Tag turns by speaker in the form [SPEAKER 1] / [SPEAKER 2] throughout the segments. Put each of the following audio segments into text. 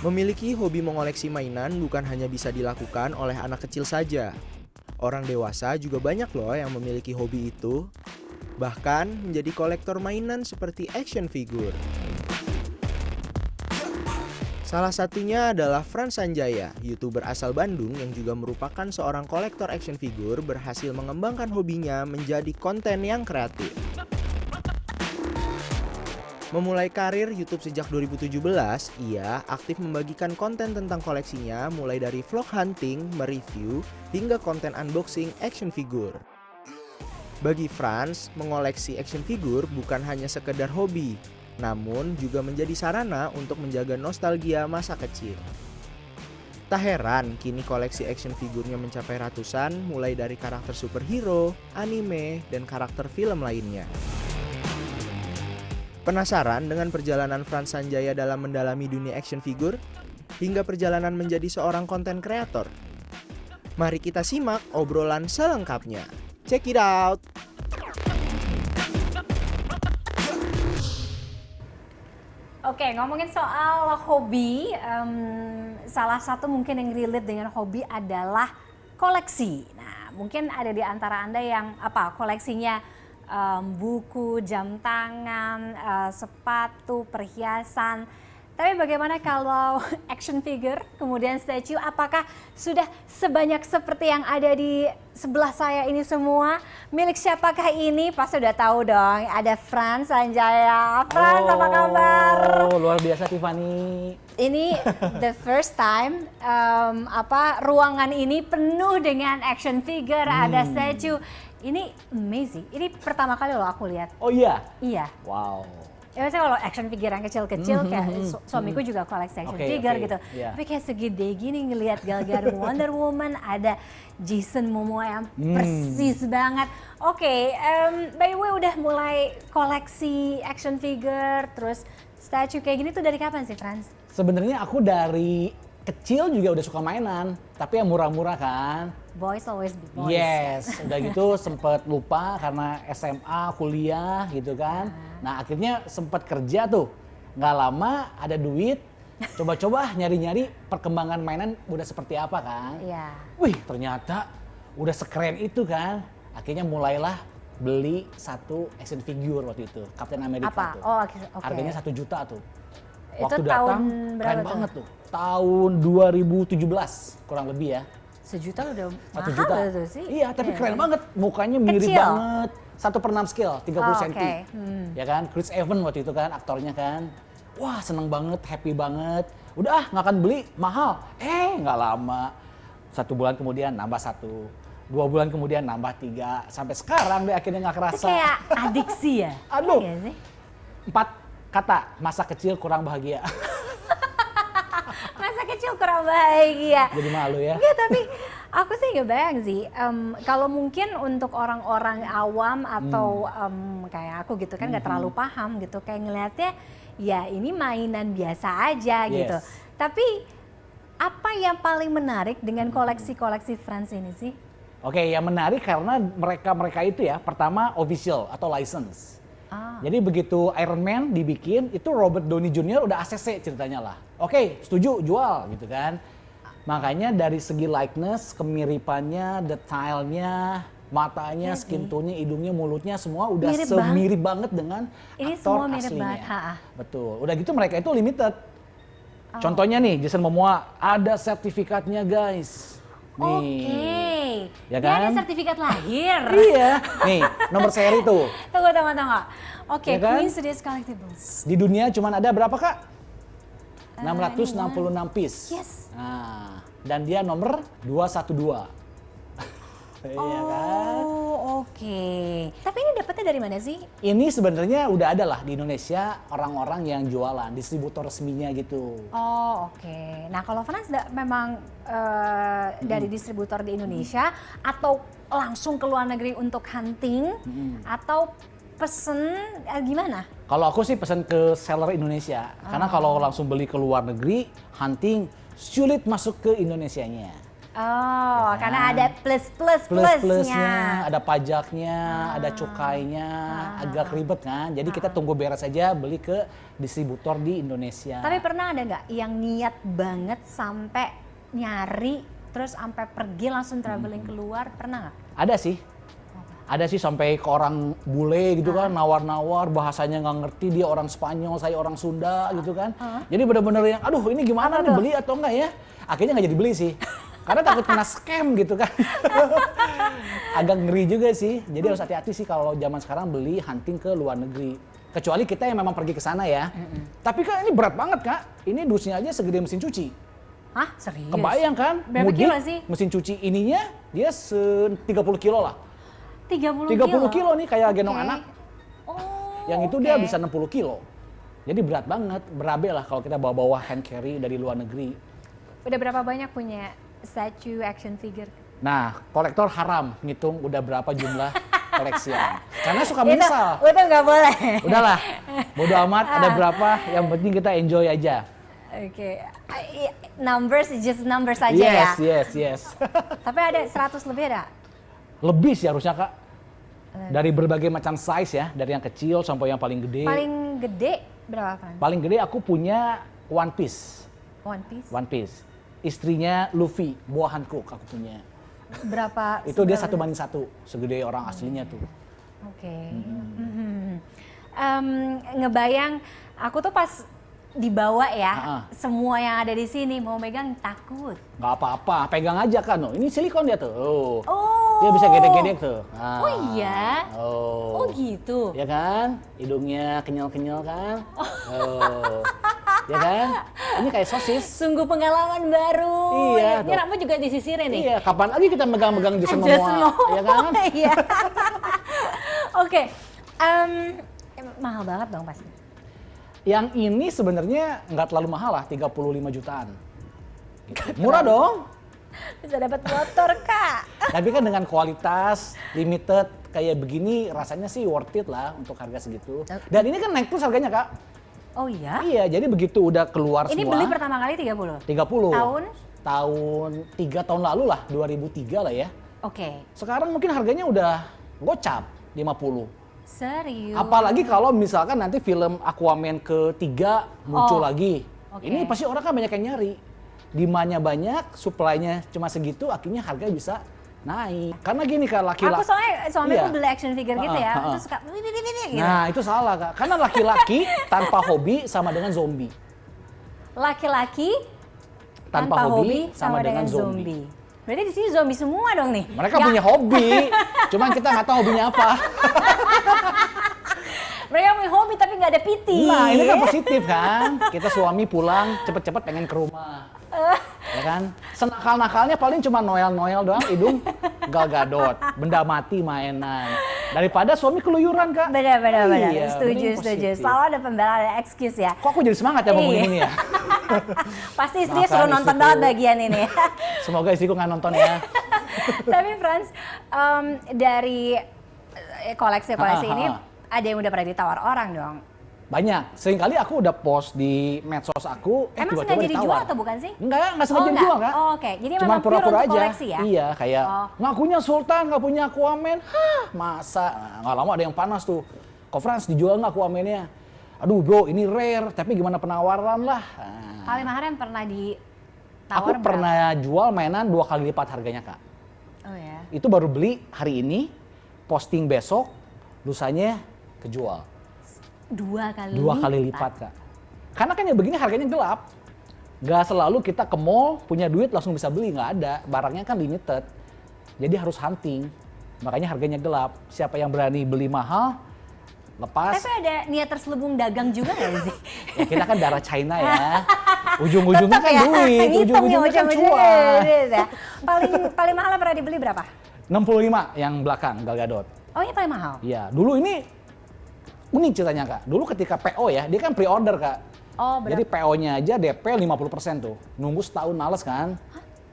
[SPEAKER 1] Memiliki hobi mengoleksi mainan bukan hanya bisa dilakukan oleh anak kecil saja. Orang dewasa juga banyak loh yang memiliki hobi itu. Bahkan menjadi kolektor mainan seperti action figure. Salah satunya adalah Frans Sanjaya, YouTuber asal Bandung yang juga merupakan seorang kolektor action figure berhasil mengembangkan hobinya menjadi konten yang kreatif. Memulai karir YouTube sejak 2017, ia aktif membagikan konten tentang koleksinya mulai dari vlog hunting, mereview, hingga konten unboxing action figure. Bagi Frans, mengoleksi action figure bukan hanya sekedar hobi, namun juga menjadi sarana untuk menjaga nostalgia masa kecil. Tak heran kini koleksi action figurnya mencapai ratusan mulai dari karakter superhero, anime, dan karakter film lainnya. Penasaran dengan perjalanan Frans Sanjaya dalam mendalami dunia action figure hingga perjalanan menjadi seorang konten kreator? Mari kita simak obrolan selengkapnya. Check it out!
[SPEAKER 2] Oke, ngomongin soal hobi, salah satu mungkin yang relate dengan hobi adalah koleksi. Nah, mungkin ada di antara Anda yang koleksinya buku, jam tangan, sepatu, perhiasan. Tapi bagaimana kalau action figure, kemudian statue, apakah sudah sebanyak seperti yang ada di sebelah saya ini semua? Milik siapakah ini? Pasti udah tahu dong, ada Frans Sanjaya. Frans, apa kabar?
[SPEAKER 3] Oh, luar biasa Tiffany.
[SPEAKER 2] Ini the first time ruangan ini penuh dengan action figure, ada statue. Ini amazing. Ini pertama kali loh aku lihat.
[SPEAKER 3] Oh iya?
[SPEAKER 2] Iya.
[SPEAKER 3] Wow.
[SPEAKER 2] Ya maksudnya kalau action figure yang kecil-kecil kayak suamiku juga koleksi action figure gitu.
[SPEAKER 3] Yeah.
[SPEAKER 2] Tapi kayak segede gini ngelihat Gal Gadot Wonder Woman, ada Jason Momoa yang persis banget. Oke, by the way udah mulai koleksi action figure, terus statue kayak gini tuh dari kapan sih, Frans?
[SPEAKER 3] Sebenarnya aku dari kecil juga udah suka mainan, tapi yang murah-murah kan.
[SPEAKER 2] Boys always be boys.
[SPEAKER 3] Yes, udah gitu sempet lupa karena SMA, kuliah gitu kan. Nah akhirnya sempet kerja tuh, nggak lama ada duit, coba-coba nyari-nyari perkembangan mainan udah seperti apa kan.
[SPEAKER 2] Iya.
[SPEAKER 3] Wih ternyata udah sekeren itu kan. Akhirnya mulailah beli satu action figure waktu itu, Captain America tuh.
[SPEAKER 2] Oh, okay.
[SPEAKER 3] Harganya 1 juta tuh.
[SPEAKER 2] Itu
[SPEAKER 3] Waktu
[SPEAKER 2] tahun
[SPEAKER 3] datang
[SPEAKER 2] berapa
[SPEAKER 3] keren
[SPEAKER 2] tuh?
[SPEAKER 3] banget tuh. Tahun 2017 kurang lebih ya.
[SPEAKER 2] 1 juta udah
[SPEAKER 3] 1
[SPEAKER 2] mahal
[SPEAKER 3] juta.
[SPEAKER 2] itu sih.
[SPEAKER 3] Iya, tapi keren banget. Mukanya mirip
[SPEAKER 2] Kecil.
[SPEAKER 3] banget. 1/6 scale, 30 cm.
[SPEAKER 2] Oke.
[SPEAKER 3] Ya kan, Chris Evans waktu itu kan aktornya kan. Wah, seneng banget, happy banget. Udah nggak akan beli, mahal. Nggak lama. 1 bulan kemudian nambah 1. 2 bulan kemudian nambah 3. Sampai sekarang deh akhirnya nggak
[SPEAKER 2] Itu
[SPEAKER 3] kerasa.
[SPEAKER 2] kayak adiksi ya?
[SPEAKER 3] Aduh.
[SPEAKER 2] Iya sih?
[SPEAKER 3] 4 kata, masa kecil kurang bahagia.
[SPEAKER 2] Masa kecil kurang bahagia.
[SPEAKER 3] Jadi malu ya.
[SPEAKER 2] Enggak, tapi aku sih nggak bayang sih. Kalau mungkin untuk orang-orang awam atau kayak aku gitu kan nggak terlalu paham gitu. Kayak ngelihatnya ya ini mainan biasa aja gitu. Tapi apa yang paling menarik dengan koleksi-koleksi Frans ini sih?
[SPEAKER 3] Oke, yang menarik karena mereka itu ya, pertama official atau license. Jadi begitu Iron Man dibikin, itu Robert Downey Jr. udah ACC ceritanya lah. Oke, setuju, jual gitu kan. Makanya dari segi likeness, kemiripannya, detailnya, matanya, skin tone-nya, hidungnya, mulutnya semua udah mirip banget dengan
[SPEAKER 2] ini
[SPEAKER 3] aktor
[SPEAKER 2] semua mirip
[SPEAKER 3] aslinya.
[SPEAKER 2] banget.
[SPEAKER 3] Betul. Udah gitu mereka itu limited. Contohnya nih, Jason Momoa ada sertifikatnya guys. Nih. Ya kan?
[SPEAKER 2] Dia ada sertifikat lahir.
[SPEAKER 3] Iya. Nih, nomor seri tuh.
[SPEAKER 2] Tunggu. Oke,
[SPEAKER 3] Ya kan?
[SPEAKER 2] Queen Studios Collectibles.
[SPEAKER 3] Di dunia cuman ada berapa kak? 666 piece.
[SPEAKER 2] Yes.
[SPEAKER 3] Nah, dan dia nomor 212. Iya kan?
[SPEAKER 2] Oh, oke. Tapi ini dapetnya dari mana sih?
[SPEAKER 3] Ini sebenarnya udah ada lah di Indonesia orang-orang yang jualan, distributor resminya gitu.
[SPEAKER 2] Oh, oke. Nah, kalau Frans memang dari distributor di Indonesia atau langsung ke luar negeri untuk hunting atau pesen gimana?
[SPEAKER 3] Kalau aku sih pesan ke seller Indonesia, karena kalau langsung beli ke luar negeri, hunting sulit masuk ke Indonesianya.
[SPEAKER 2] Oh,
[SPEAKER 3] Ya
[SPEAKER 2] karena
[SPEAKER 3] kan?
[SPEAKER 2] ada plus-plusnya.
[SPEAKER 3] Plus-plusnya, ada pajaknya, ada cukainya, agak ribet kan. Jadi kita tunggu beres aja beli ke distributor di Indonesia.
[SPEAKER 2] Tapi pernah ada nggak yang niat banget sampai nyari, terus sampai pergi langsung traveling keluar, pernah nggak?
[SPEAKER 3] Ada sih sampai ke orang bule gitu kan, nawar-nawar, bahasanya nggak ngerti, dia orang Spanyol, saya orang Sunda gitu kan. Jadi bener-bener yang, aduh ini gimana nih, beli atau enggak ya? Akhirnya nggak jadi beli sih. Karena takut kena scam gitu kan. Agak ngeri juga sih. Jadi harus hati-hati sih kalau zaman sekarang beli hunting ke luar negeri. Kecuali kita yang memang pergi ke sana ya. Tapi kan ini berat banget Kak. Ini dusnya aja segede mesin cuci.
[SPEAKER 2] Hah? Serius?
[SPEAKER 3] Kebayang kan?
[SPEAKER 2] Berapa kilo sih?
[SPEAKER 3] Mesin cuci ininya dia 30 kilo lah.
[SPEAKER 2] 30
[SPEAKER 3] kilo nih kayak gendong anak.
[SPEAKER 2] Oh,
[SPEAKER 3] Yang itu
[SPEAKER 2] oke.
[SPEAKER 3] dia bisa 60 kilo. Jadi berat banget. Berabe lah kalau kita bawa-bawa hand carry dari luar negeri.
[SPEAKER 2] Udah berapa banyak punya statue action figure?
[SPEAKER 3] Nah, kolektor haram ngitung udah berapa jumlah koleksian. Karena suka menyesal.
[SPEAKER 2] Itu nggak boleh.
[SPEAKER 3] Udahlah, bodo amat ada berapa, yang penting kita enjoy aja.
[SPEAKER 2] Oke. Numbers, just numbers aja ya.
[SPEAKER 3] Yes.
[SPEAKER 2] Tapi ada 100 lebih ada?
[SPEAKER 3] Lebih sih harusnya Kak. Dari berbagai macam size ya, dari yang kecil sampai yang paling gede.
[SPEAKER 2] Paling gede berapa, Frans?
[SPEAKER 3] Paling gede aku punya One Piece.
[SPEAKER 2] One Piece?
[SPEAKER 3] Istrinya Luffy, Boa Hancock aku punya.
[SPEAKER 2] Berapa?
[SPEAKER 3] Itu dia 1:1, segede orang aslinya tuh.
[SPEAKER 2] Oke. Ngebayang, aku tuh pas dibawa ya, semua yang ada di sini mau megang takut.
[SPEAKER 3] Nggak apa-apa, pegang aja kan. Oh, ini silikon dia tuh.
[SPEAKER 2] Oh.
[SPEAKER 3] Dia bisa gedek-gedek tuh. Nah.
[SPEAKER 2] Oh iya?
[SPEAKER 3] Oh.
[SPEAKER 2] Oh gitu?
[SPEAKER 3] Ya kan? Hidungnya kenyal-kenyal kan? Oh. Ya kan? Ini kayak sosis.
[SPEAKER 2] Sungguh pengalaman baru.
[SPEAKER 3] Iya,
[SPEAKER 2] Ini
[SPEAKER 3] tuh.
[SPEAKER 2] rambut juga disisirin nih?
[SPEAKER 3] Iya, kapan lagi kita megang-megang Jason
[SPEAKER 2] Jason
[SPEAKER 3] Momoa?
[SPEAKER 2] Momoa.
[SPEAKER 3] Ya kan?
[SPEAKER 2] Iya. Oke. Mahal banget dong pasti.
[SPEAKER 3] Yang ini sebenarnya nggak terlalu mahal lah, 35 jutaan. Murah dong.
[SPEAKER 2] Bisa dapat motor, Kak.
[SPEAKER 3] Tapi kan dengan kualitas limited kayak begini rasanya sih worth it lah untuk harga segitu. Dan ini kan naik terus harganya Kak.
[SPEAKER 2] Oh iya?
[SPEAKER 3] Iya, jadi begitu udah keluar
[SPEAKER 2] Ini
[SPEAKER 3] semua.
[SPEAKER 2] beli pertama kali 30?
[SPEAKER 3] 30.
[SPEAKER 2] Tahun?
[SPEAKER 3] Tahun 3 tahun lalu lah, 2003 lah ya.
[SPEAKER 2] Oke.
[SPEAKER 3] Sekarang mungkin harganya udah gocap 50.
[SPEAKER 2] Serius?
[SPEAKER 3] Apalagi kalau misalkan nanti film Aquaman ketiga muncul lagi.
[SPEAKER 2] Oke.
[SPEAKER 3] Ini pasti orang kan banyak yang nyari. Demandnya banyak, supply-nya cuma segitu, akhirnya harga bisa naik. Karena gini Kak, laki-laki.
[SPEAKER 2] Aku soalnya suamiku
[SPEAKER 3] Iya.
[SPEAKER 2] beli action figure gitu ya,
[SPEAKER 3] Heeh,
[SPEAKER 2] terus suka gitu.
[SPEAKER 3] Nah itu salah Kak, karena laki-laki tanpa hobi sama dengan zombie.
[SPEAKER 2] Laki-laki
[SPEAKER 3] Tanpa hobi sama dengan zombie.
[SPEAKER 2] Berarti di sini zombie semua dong nih.
[SPEAKER 3] Mereka
[SPEAKER 2] Ya,
[SPEAKER 3] punya hobi, cuman kita nggak tahu hobinya apa.
[SPEAKER 2] Mereka punya hobi tapi nggak ada PT.
[SPEAKER 3] Nah ini kan positif kan, kita suami pulang cepet-cepet pengen ke rumah. Ya kan, senakal-nakalnya paling cuma noel-noel doang, hidung Gal Gadot, benda mati mainan. Daripada suami keluyuran Kak.
[SPEAKER 2] Benar.
[SPEAKER 3] Iya,
[SPEAKER 2] Setuju.
[SPEAKER 3] mending positif.
[SPEAKER 2] Selalu ada pembelaan, ada excuse ya.
[SPEAKER 3] Kok aku jadi semangat ya ngomongin
[SPEAKER 2] Iya.
[SPEAKER 3] ini ya?
[SPEAKER 2] Pasti istrinya
[SPEAKER 3] Maafkan
[SPEAKER 2] suruh nonton
[SPEAKER 3] istriku.
[SPEAKER 2] banget bagian ini.
[SPEAKER 3] Semoga istriku nggak nonton ya.
[SPEAKER 2] Tapi Frans, dari koleksi-koleksi ini ada yang udah pernah ditawar orang dong.
[SPEAKER 3] Banyak. Seringkali aku udah post di medsos aku,
[SPEAKER 2] Emang
[SPEAKER 3] tiba-tiba
[SPEAKER 2] sengaja dijual
[SPEAKER 3] ditawar.
[SPEAKER 2] atau bukan sih?
[SPEAKER 3] Nggak sengaja
[SPEAKER 2] enggak?
[SPEAKER 3] dijual Kak.
[SPEAKER 2] Oh, oke. Jadi
[SPEAKER 3] Cuman
[SPEAKER 2] memang pure
[SPEAKER 3] pura-pura
[SPEAKER 2] untuk
[SPEAKER 3] aja.
[SPEAKER 2] koleksi ya?
[SPEAKER 3] Iya, kayak
[SPEAKER 2] Oh.
[SPEAKER 3] ngakunya Sultan, nggak punya Aquaman. Hah, masa? Nah, nggak lama ada yang panas tuh. Kok Frans dijual nggak Aquaman-nya? Aduh bro, ini rare, tapi gimana penawaran lah. Nah,
[SPEAKER 2] Paling mahal yang pernah ditawar
[SPEAKER 3] aku
[SPEAKER 2] berapa?
[SPEAKER 3] pernah jual mainan 2 kali lipat harganya Kak.
[SPEAKER 2] Oh ya.
[SPEAKER 3] Itu baru beli hari ini, posting besok, lusanya kejual.
[SPEAKER 2] 2 kali
[SPEAKER 3] 2 kali lipat Kak. Karena kan ya begini harganya gelap. Nggak selalu kita ke mall punya duit langsung bisa beli, nggak ada. Barangnya kan limited. Jadi harus hunting. Makanya harganya gelap. Siapa yang berani beli mahal, lepas.
[SPEAKER 2] Tapi ada niat terselubung dagang juga nggak sih?
[SPEAKER 3] Ya kita kan darah China ya. Ujung-ujungnya
[SPEAKER 2] Tetep
[SPEAKER 3] kan
[SPEAKER 2] ya,
[SPEAKER 3] duit,
[SPEAKER 2] ngitung ya,
[SPEAKER 3] ujung-ujungnya kan
[SPEAKER 2] ujung-ujungnya
[SPEAKER 3] cuan.
[SPEAKER 2] duit ya. Paling mahal pernah dibeli berapa?
[SPEAKER 3] 65 yang belakang Gal Gadot.
[SPEAKER 2] Oh ini paling mahal?
[SPEAKER 3] Iya, dulu ini unik ceritanya Kak. Dulu ketika PO ya, dia kan pre-order Kak.
[SPEAKER 2] Oh berapa?
[SPEAKER 3] Jadi PO-nya aja DP 50% tuh. Nunggu setahun males kan.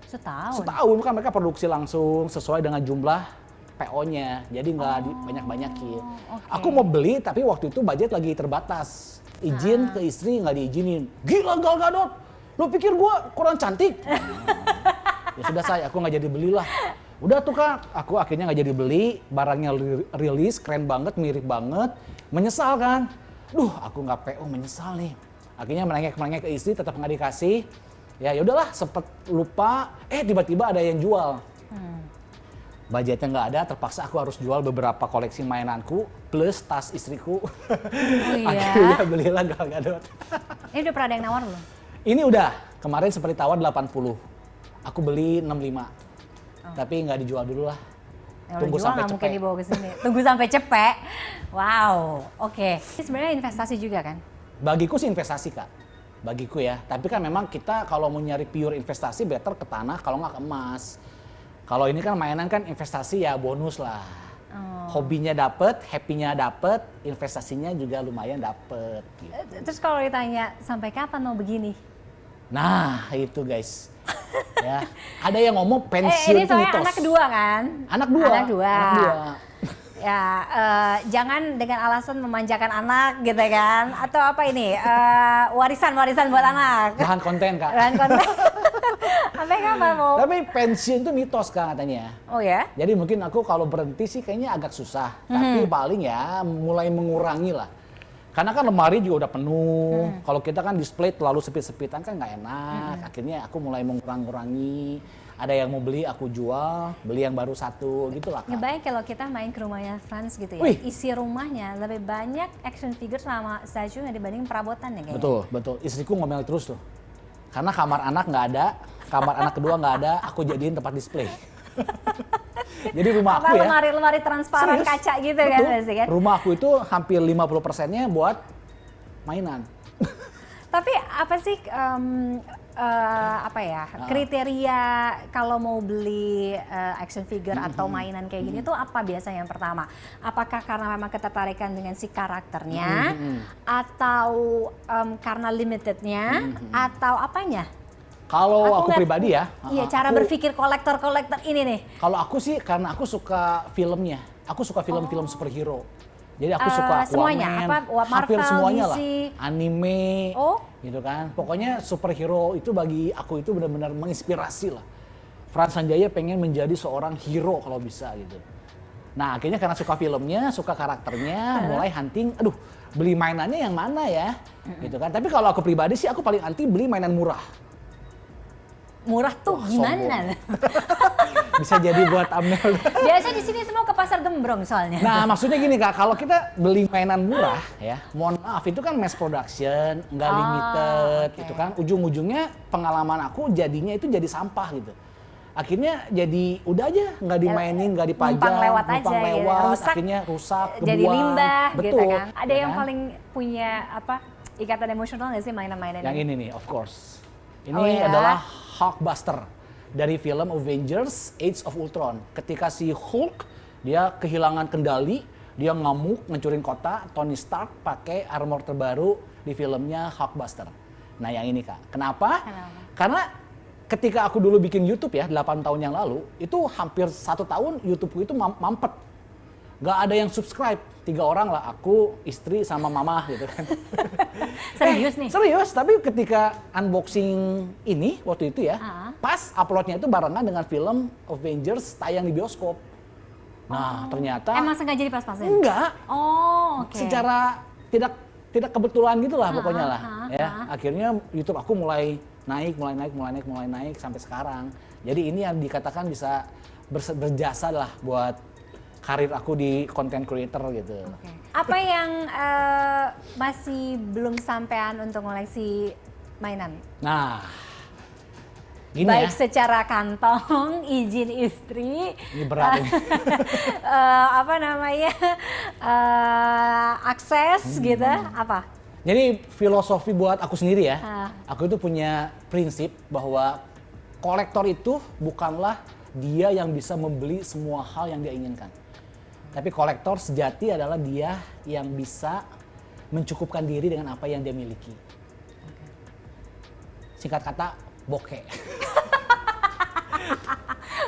[SPEAKER 2] Setahun?
[SPEAKER 3] Setahun kan mereka produksi langsung sesuai dengan jumlah PO-nya. Jadi nggak banyak-banyakin.
[SPEAKER 2] oke.
[SPEAKER 3] Aku mau beli tapi waktu itu budget lagi terbatas. Izin ke istri nggak diizinin. Gila Gal Gadot, lo pikir gua kurang cantik? Ya sudah saya, aku nggak jadi belilah. Udah tuh Kak, aku akhirnya nggak jadi beli, barangnya rilis, keren banget, mirip banget, menyesal kan. Duh, aku nggak PO, menyesal nih. Akhirnya menangis ke istri, tetap nggak dikasih. Ya udahlah, sempet lupa, tiba-tiba ada yang jual. Budgetnya nggak ada, terpaksa aku harus jual beberapa koleksi mainanku plus tas istriku.
[SPEAKER 2] Oh iya?
[SPEAKER 3] Akhirnya belilah Gal Gadot.
[SPEAKER 2] Ini udah pernah ada yang nawar belum?
[SPEAKER 3] Ini udah, kemarin seperti tawar 80. Aku beli 65. Tapi nggak dijual dulu lah.
[SPEAKER 2] Ya,
[SPEAKER 3] Tunggu
[SPEAKER 2] jual
[SPEAKER 3] sampai
[SPEAKER 2] nggak mungkin
[SPEAKER 3] cepet.
[SPEAKER 2] dibawa ke sini. Tunggu sampai cepet. Wow, oke. Ini sebenarnya investasi juga kan?
[SPEAKER 3] Bagiku sih investasi Kak. Bagiku ya. Tapi kan memang kita kalau mau nyari pure investasi better ke tanah kalau nggak ke emas. Kalau ini kan mainan kan investasi ya bonus lah. Hobinya dapet, happy-nya dapet, investasinya juga lumayan dapet. Gitu.
[SPEAKER 2] Terus kalau ditanya sampai kapan mau begini?
[SPEAKER 3] Nah itu guys. Ya. Ada yang ngomong pensiun
[SPEAKER 2] Ini
[SPEAKER 3] itu
[SPEAKER 2] soalnya
[SPEAKER 3] mitos.
[SPEAKER 2] anak kedua kan?
[SPEAKER 3] Anak dua.
[SPEAKER 2] Anak dua.
[SPEAKER 3] Anak dua.
[SPEAKER 2] Ya, jangan dengan alasan memanjakan anak gitu kan? Atau apa ini? Warisan buat anak.
[SPEAKER 3] Bahan konten Kak.
[SPEAKER 2] Bahan konten. Sampai kapan mau?
[SPEAKER 3] Tapi pensiun itu mitos Kak katanya.
[SPEAKER 2] Oh ya?
[SPEAKER 3] Jadi mungkin aku kalau berhenti sih kayaknya agak susah. Tapi paling ya mulai mengurangi lah. Karena kan lemari juga udah penuh. Kalau kita kan display terlalu sepit-sepitan kan nggak enak. Akhirnya aku mulai mengurangi. Ada yang mau beli aku jual, beli yang baru satu gitu lah Kak.
[SPEAKER 2] Ngebayang kalau kita main ke rumahnya Franz gitu ya.
[SPEAKER 3] Wih.
[SPEAKER 2] Isi rumahnya lebih banyak action figure sama statue dibanding perabotan ya kayaknya.
[SPEAKER 3] Betul. Istriku ngomel terus tuh. Karena kamar anak nggak ada, kamar anak kedua nggak ada, aku jadiin tempat display. Jadi rumah aku ya.
[SPEAKER 2] Lemari transparan
[SPEAKER 3] serius,
[SPEAKER 2] kaca gitu kan
[SPEAKER 3] betul.
[SPEAKER 2] pasti kan.
[SPEAKER 3] Rumah aku itu hampir 50%-nya buat mainan.
[SPEAKER 2] Tapi apa sih kriteria kalau mau beli action figure atau mainan kayak gini tuh apa biasanya yang pertama? Apakah karena memang ketertarikan dengan si karakternya atau karena limitednya atau apanya?
[SPEAKER 3] Kalau aku
[SPEAKER 2] ngeliat-
[SPEAKER 3] pribadi ya.
[SPEAKER 2] Iya, cara berpikir kolektor ini nih.
[SPEAKER 3] Kalau aku sih karena aku suka filmnya. Aku suka film-film superhero. Jadi aku suka
[SPEAKER 2] semuanya?
[SPEAKER 3] Aquaman,
[SPEAKER 2] Apa?
[SPEAKER 3] hampir
[SPEAKER 2] Marvel,
[SPEAKER 3] semuanya
[SPEAKER 2] DC?
[SPEAKER 3] lah. Anime,
[SPEAKER 2] Oh.
[SPEAKER 3] gitu kan. Pokoknya superhero itu bagi aku itu benar-benar menginspirasi lah. Frans Sanjaya pengen menjadi seorang hero kalau bisa gitu. Nah akhirnya karena suka filmnya, suka karakternya, mulai hunting, aduh beli mainannya yang mana ya, gitu kan. Tapi kalau aku pribadi sih aku paling anti beli mainan murah.
[SPEAKER 2] Murah tuh
[SPEAKER 3] Wah,
[SPEAKER 2] gimana?
[SPEAKER 3] Bisa jadi buat Amel.
[SPEAKER 2] Biasa di sini semua ke pasar Gembrong soalnya.
[SPEAKER 3] Nah maksudnya gini Kak, kalau kita beli mainan murah ya, mohon maaf itu kan mass production, nggak limited,
[SPEAKER 2] oke.
[SPEAKER 3] gitu kan. Ujung-ujungnya pengalaman aku jadinya itu jadi sampah gitu. Akhirnya jadi udah aja nggak dimainin, nggak dipajang,
[SPEAKER 2] Numpang lewat aja
[SPEAKER 3] numpang
[SPEAKER 2] gitu.
[SPEAKER 3] lewat,
[SPEAKER 2] Rusak,
[SPEAKER 3] akhirnya rusak,
[SPEAKER 2] jadi
[SPEAKER 3] kebuang.
[SPEAKER 2] limbah
[SPEAKER 3] Betul,
[SPEAKER 2] gitu kan. Ada
[SPEAKER 3] ya
[SPEAKER 2] yang
[SPEAKER 3] kan?
[SPEAKER 2] paling punya ikatan emosional nggak sih mainan-mainan
[SPEAKER 3] Yang
[SPEAKER 2] ini?
[SPEAKER 3] ini nih, of course. Ini
[SPEAKER 2] Oh, ya?
[SPEAKER 3] adalah Hulkbuster dari film Avengers Age of Ultron. Ketika si Hulk dia kehilangan kendali, dia ngamuk, ngancurin kota, Tony Stark pakai armor terbaru di filmnya Hulkbuster. Nah yang ini Kak, kenapa? Karena ketika aku dulu bikin YouTube ya, 8 tahun yang lalu, itu hampir 1 tahun YouTubeku itu mampet. Gak ada yang subscribe, 3 orang lah, aku, istri, sama mama gitu kan.
[SPEAKER 2] Serius nih?
[SPEAKER 3] Serius, tapi ketika unboxing ini waktu itu ya, pas uploadnya itu barengan dengan film Avengers tayang di bioskop. Nah ternyata
[SPEAKER 2] Emang sengaja pas-pasin?
[SPEAKER 3] enggak,
[SPEAKER 2] Oh, oke.
[SPEAKER 3] secara tidak kebetulan gitulah pokoknya lah. Ya, akhirnya YouTube aku mulai naik sampai sekarang. Jadi ini yang dikatakan bisa berjasa lah buat karir aku di content creator gitu.
[SPEAKER 2] Oke. Apa yang masih belum sampean untuk koleksi mainan?
[SPEAKER 3] Nah, gini
[SPEAKER 2] Baik
[SPEAKER 3] ya.
[SPEAKER 2] secara kantong, izin istri,
[SPEAKER 3] Ini berat ini.
[SPEAKER 2] akses gitu, apa?
[SPEAKER 3] Jadi filosofi buat aku sendiri ya. Aku itu punya prinsip bahwa kolektor itu bukanlah dia yang bisa membeli semua hal yang dia inginkan. Tapi kolektor sejati adalah dia yang bisa mencukupkan diri dengan apa yang dia miliki. Singkat kata, bokeh.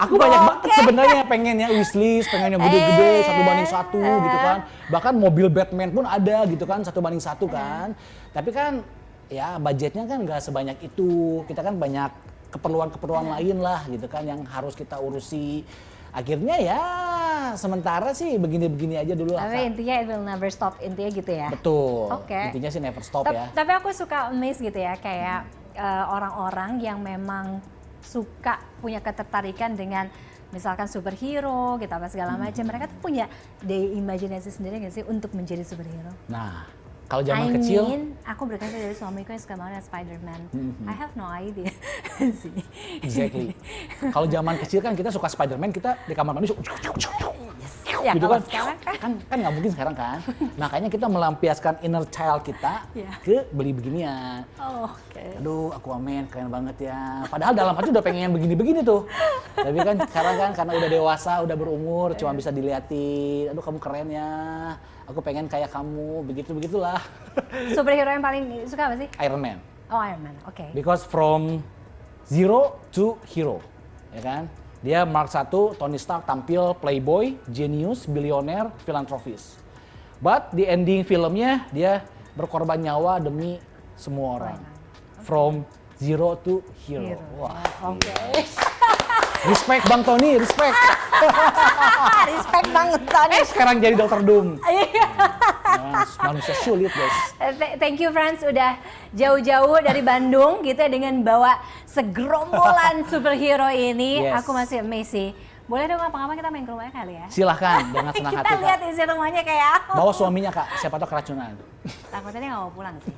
[SPEAKER 3] Aku banyak banget sebenarnya pengennya wishlist, pengennya gede-gede, 1:1 gitu kan. Bahkan mobil Batman pun ada gitu kan, 1:1 kan. Tapi kan ya budgetnya kan nggak sebanyak itu. Kita kan banyak keperluan-keperluan lain lah gitu kan yang harus kita urusi. Akhirnya ya sementara sih begini-begini aja dulu lah.
[SPEAKER 2] Tapi
[SPEAKER 3] Kak.
[SPEAKER 2] intinya it will never stop, intinya gitu ya.
[SPEAKER 3] Betul.
[SPEAKER 2] Oke.
[SPEAKER 3] Intinya sih never stop ya.
[SPEAKER 2] Tapi aku suka amazed gitu ya, kayak orang-orang yang memang suka punya ketertarikan dengan misalkan superhero gitu apa segala macam. Mereka tuh punya imajinasi sendiri nggak sih untuk menjadi superhero?
[SPEAKER 3] Nah, kalau zaman kecil,
[SPEAKER 2] aku berkaca dari suamiku yang suka banget Spider-Man. I have no idea sih.
[SPEAKER 3] exactly. Kalau zaman kecil kan kita suka Spider-Man, kita di kamar mandi
[SPEAKER 2] Ya,
[SPEAKER 3] gitu
[SPEAKER 2] kalau
[SPEAKER 3] kan.
[SPEAKER 2] sekarang
[SPEAKER 3] Kan nggak mungkin sekarang kan. Makanya kita melampiaskan inner child kita ke beli beginian.
[SPEAKER 2] Oh, oke.
[SPEAKER 3] Aduh, Aquaman keren banget ya. Padahal dalam hati udah pengen yang begini-begini tuh. Tapi kan sekarang kan karena udah dewasa, udah berumur, cuma bisa diliatin. Aduh, kamu keren ya. Aku pengen kayak kamu, begitulah.
[SPEAKER 2] Superhero yang paling suka apa sih?
[SPEAKER 3] Iron Man.
[SPEAKER 2] Oh, Iron Man. Oke.
[SPEAKER 3] Because from zero to hero, ya kan? Dia Mark 1, Tony Stark tampil playboy, genius, billionaire, philanthropist. But di ending filmnya dia berkorban nyawa demi semua orang. From zero to hero. Wah.
[SPEAKER 2] Oke.
[SPEAKER 3] Respect Bang Tony, respect.
[SPEAKER 2] Respect banget Tony.
[SPEAKER 3] Sekarang jadi Dr. Doom. Manusia sulit, guys.
[SPEAKER 2] Thank you friends udah jauh-jauh dari Bandung gitu ya dengan bawa segerombolan superhero ini.
[SPEAKER 3] Yes.
[SPEAKER 2] Aku masih amazed sih. Boleh dong kapan-kapan kita main ke rumahnya kali ya?
[SPEAKER 3] Silahkan, dengan senang hati,
[SPEAKER 2] Kita lihat
[SPEAKER 3] Kak.
[SPEAKER 2] isi rumahnya kayak apa.
[SPEAKER 3] Bawa suaminya, Kak. Siapa tahu keracunan.
[SPEAKER 2] Takutnya dia nggak mau pulang sih.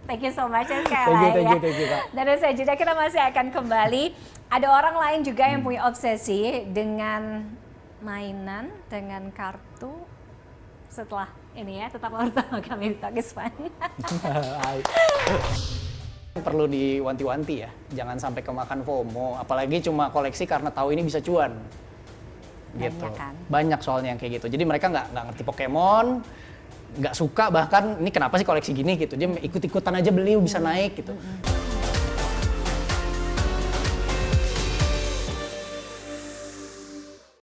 [SPEAKER 2] Thank you so much ya sekali
[SPEAKER 3] Thank you,
[SPEAKER 2] ya.
[SPEAKER 3] Kak.
[SPEAKER 2] Dan usai jeda kita masih akan kembali. Ada orang lain juga yang punya obsesi dengan mainan, dengan kartu. Setelah ini ya, tetap bersama kami di Talkies Fun.
[SPEAKER 4] Perlu diwanti-wanti ya, jangan sampai kemakan FOMO, apalagi cuma koleksi karena tahu ini bisa cuan. Gitu.
[SPEAKER 2] Banyak kan?
[SPEAKER 4] Banyak soalnya yang kayak gitu. Jadi mereka nggak ngerti Pokemon, nggak suka bahkan ini kenapa sih koleksi gini gitu. Dia ikut-ikutan aja beli bisa naik gitu.